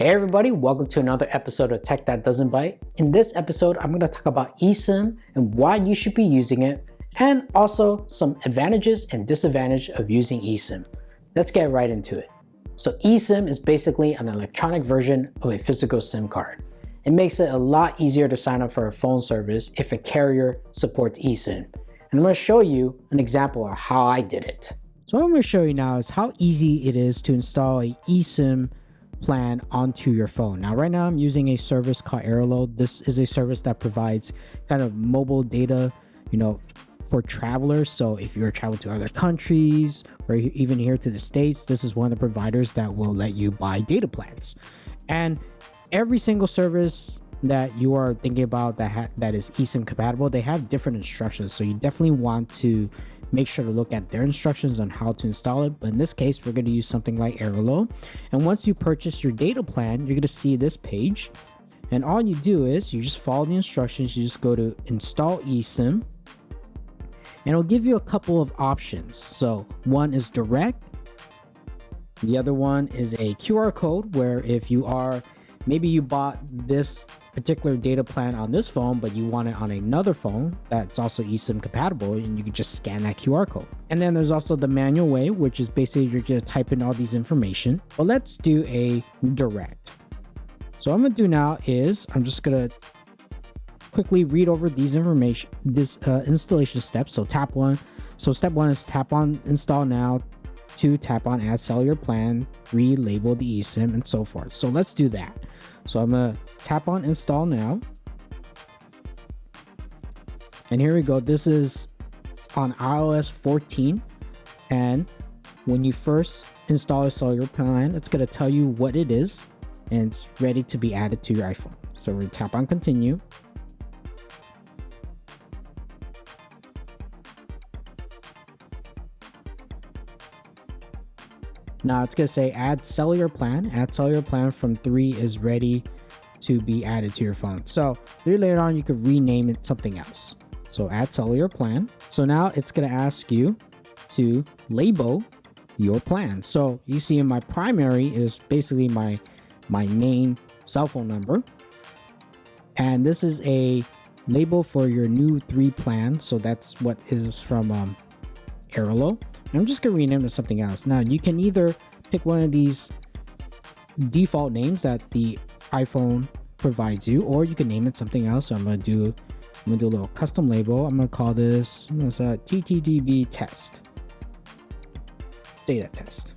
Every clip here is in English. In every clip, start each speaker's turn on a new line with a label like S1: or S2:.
S1: Hey everybody, welcome to another episode of Tech That Doesn't Byte. In this episode, I'm going to talk about eSIM and why you should be using it, and also some advantages and disadvantages of using eSIM. Let's get right into it. So eSIM is basically an electronic version of a physical SIM card. It makes it a lot easier to sign up for a phone service if a carrier supports eSIM. And I'm going to show you an example of how I did it. So what I'm going to show you now is how easy it is to install a eSIM plan onto your phone. Now right now I'm using a service called Airlo. This is a service that provides kind of mobile data, for travelers. So if you're traveling to other countries or even here to the States, this is one of the providers that will let you buy data plans. And every single service that you are thinking about that is eSIM compatible, they have different instructions. So you definitely want to make sure to look at their instructions on how to install it. But in this case, we're going to use something like Airlo. And once you purchase your data plan, you're going to see this page. And all you do is you just follow the instructions. You just go to install eSIM. And it'll give you a couple of options. So one is direct. The other one is a QR code where if maybe you bought this particular data plan on this phone, but you want it on another phone that's also eSIM compatible, and you can just scan that QR code. And then there's also the manual way, which is basically you're going to type in all these information. But let's do a direct. So what I'm going to do now is I'm just going to quickly read over these installation steps. So tap one. So step one is tap on install now. 2, tap on add cellular plan. 3, label the eSIM, and so forth. So let's do that. So I'm going to tap on install now. And here we go. This is on iOS 14. And when you first install a cellular plan, it's going to tell you what it is. And it's ready to be added to your iPhone. So we're going to tap on continue. Now it's going to say add cellular plan. Add cellular plan from 3 is ready to be added to your phone. So later on, you could rename it something else. So add cellular plan. So now it's going to ask you to label your plan. So you see in my primary is basically my main cell phone number. And this is a label for your new 3 plan. So that's what is from Airlo. I'm just going to rename it something else. Now you can either pick one of these default names that the iPhone provides you, or you can name it something else. So I'm going to do a little custom label. I'm going to call this TTDB test, data test.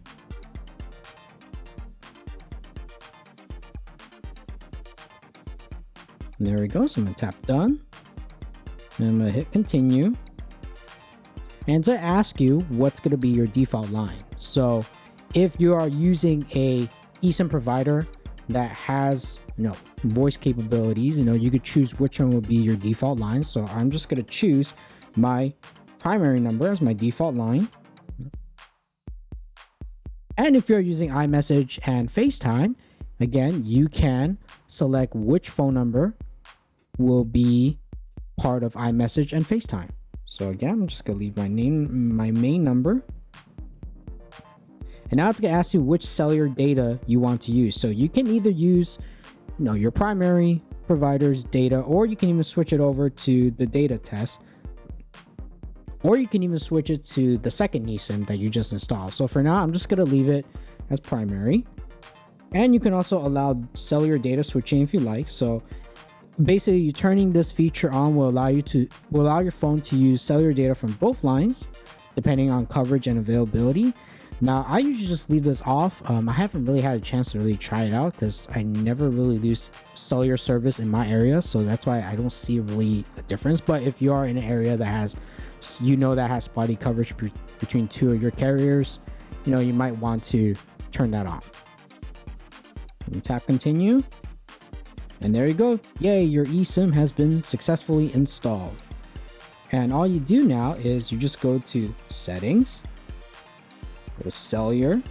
S1: And there we go. So I'm going to tap done. And I'm going to hit continue. And to ask you what's going to be your default line. So if you are using a eSIM provider that has voice capabilities, you could choose which one will be your default line. So I'm just going to choose my primary number as my default line. And if you're using iMessage and FaceTime, again, you can select which phone number will be part of iMessage and FaceTime. So again, I'm just going to leave my main number. And now it's going to ask you which cellular data you want to use. So you can either use, your primary provider's data, or you can even switch it over to the data test. Or you can even switch it to the second eSIM that you just installed. So for now, I'm just going to leave it as primary. And you can also allow cellular data switching if you like. So basically, you turning this feature on will allow your phone to use cellular data from both lines, depending on coverage and availability. Now, I usually just leave this off. I haven't really had a chance to really try it out because I never really lose cellular service in my area, so that's why I don't see really a difference. But if you are in an area that has, that has spotty coverage between 2 of your carriers, you might want to turn that on. And tap continue. And there you go. Yay, your eSIM has been successfully installed. And all you do now is you just go to settings, go to cellular.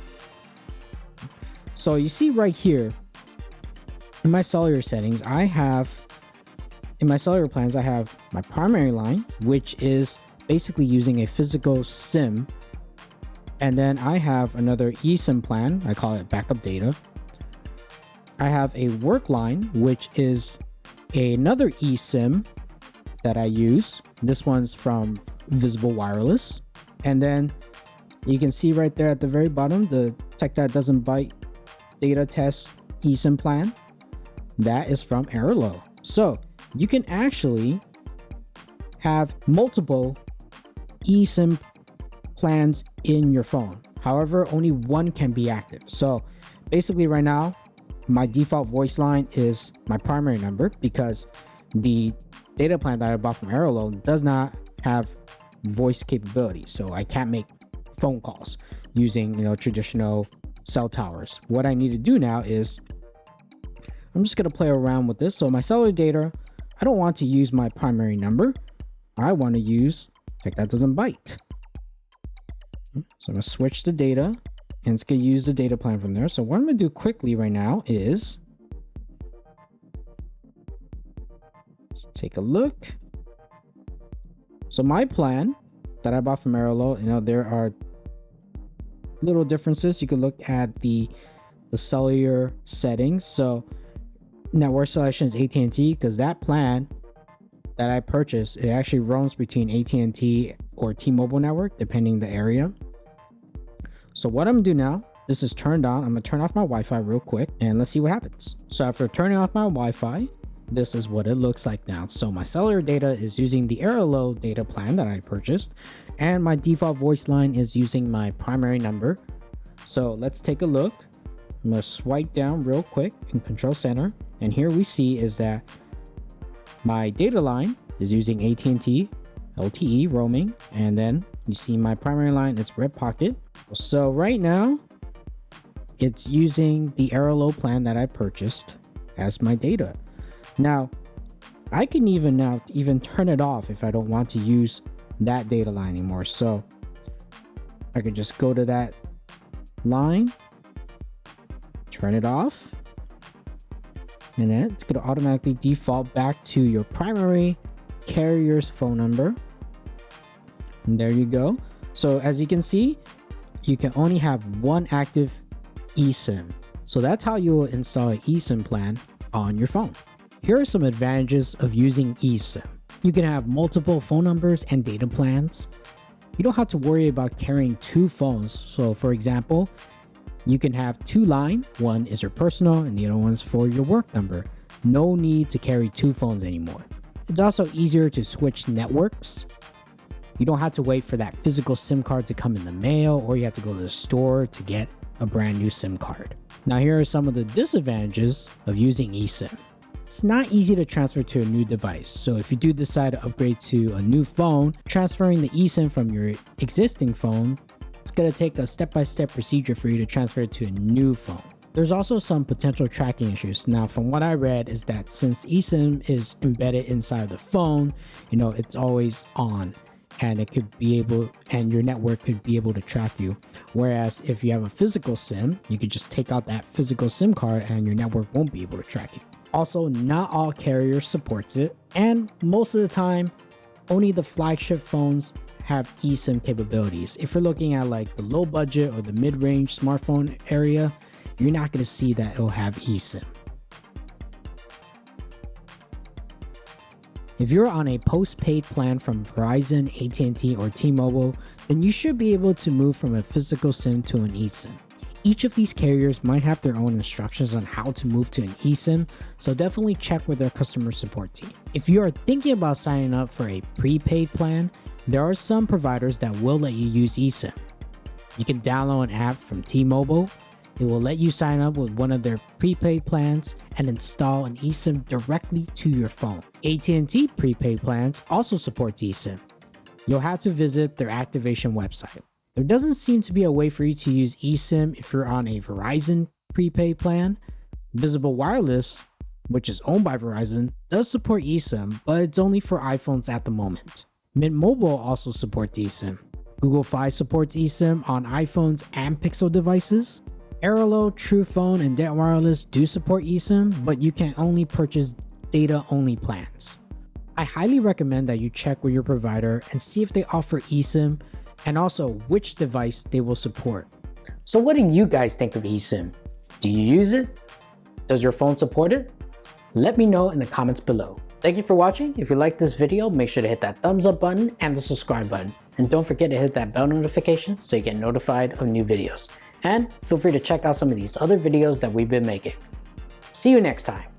S1: So you see right here in my cellular settings, in my cellular plans, I have my primary line, which is basically using a physical SIM. And then I have another eSIM plan. I call it backup data. I have a work line, which is another eSIM that I use. This one's from Visible Wireless. And then you can see right there at the very bottom, the That Doesn't Byte data test eSIM plan. That is from Airalo. So you can actually have multiple eSIM plans in your phone. However, only one can be active. So basically right now, my default voice line is my primary number because the data plan that I bought from Airalo does not have voice capability. So I can't make phone calls using, traditional cell towers. What I need to do now is I'm just going to play around with this. So my cellular data, I don't want to use my primary number. I want to use That Doesn't Byte. So I'm going to switch the data and it's going to use the data plan from there. So what I'm going to do quickly right now is let's take a look. So my plan that I bought from Airalo, there are little differences. You can look at the cellular settings. So network selection is at&t because that plan that I purchased, it actually roams between at&t or T-Mobile network depending the area. So what I'm gonna do now, this is turned on. I'm gonna turn off my Wi-Fi real quick and let's see what happens. So after turning off my Wi-Fi, this is what it looks like now. So my cellular data is using the Airalo data plan that I purchased, and my default voice line is using my primary number. So let's take a look. I'm gonna swipe down real quick in Control Center, and here we see is that my data line is using at&t LTE roaming, and then you see my primary line, it's Red Pocket. So right now, it's using the Airalo plan that I purchased as my data. Now, I can even turn it off if I don't want to use that data line anymore. So I could just go to that line, turn it off, and then it's going to automatically default back to your primary carrier's phone number. And there you go. So as you can see, you can only have one active eSIM. So that's how you will install an eSIM plan on your phone. Here are some advantages of using eSIM. You can have multiple phone numbers and data plans. You don't have to worry about carrying two phones. So for example, you can have two lines. One is your personal and the other one's for your work number. No need to carry two phones anymore. It's also easier to switch networks. You don't have to wait for that physical SIM card to come in the mail, or you have to go to the store to get a brand new SIM card. Now here are some of the disadvantages of using eSIM. It's not easy to transfer to a new device. So if you do decide to upgrade to a new phone, transferring the eSIM from your existing phone, it's going to take a step-by-step procedure for you to transfer it to a new phone. There's also some potential tracking issues. Now, from what I read is that since eSIM is embedded inside the phone, it's always on, and it could be able, and your network could be able to track you. Whereas if you have a physical SIM, you could just take out that physical SIM card and your network won't be able to track you. Also, not all carriers supports it, and most of the time, only the flagship phones have eSIM capabilities. If you're looking at like the low budget or the mid-range smartphone area, you're not going to see that it'll have eSIM. If you're on a postpaid plan from Verizon, at&t, or T-Mobile, then you should be able to move from a physical SIM to an eSIM. Each of these carriers might have their own instructions on how to move to an eSIM, so definitely check with their customer support team. If you are thinking about signing up for a prepaid plan, there are some providers that will let you use eSIM. You can download an app from T-Mobile. It will let you sign up with one of their prepaid plans and install an eSIM directly to your phone. at&t prepaid plans also support eSIM. You'll have to visit their activation website. There doesn't seem to be a way for you to use eSIM if you're on a Verizon prepaid plan. Visible Wireless, which is owned by Verizon, does support eSIM, but it's only for iPhones at the moment. Mint Mobile also supports eSIM. Google Fi supports eSIM on iPhones and Pixel devices. Airalo, TruePhone, and Det Wireless do support eSIM, but you can only purchase data-only plans. I highly recommend that you check with your provider and see if they offer eSIM and also which device they will support. So what do you guys think of eSIM? Do you use it? Does your phone support it? Let me know in the comments below. Thank you for watching. If you liked this video, make sure to hit that thumbs up button and the subscribe button. And don't forget to hit that bell notification so you get notified of new videos. And feel free to check out some of these other videos that we've been making. See you next time.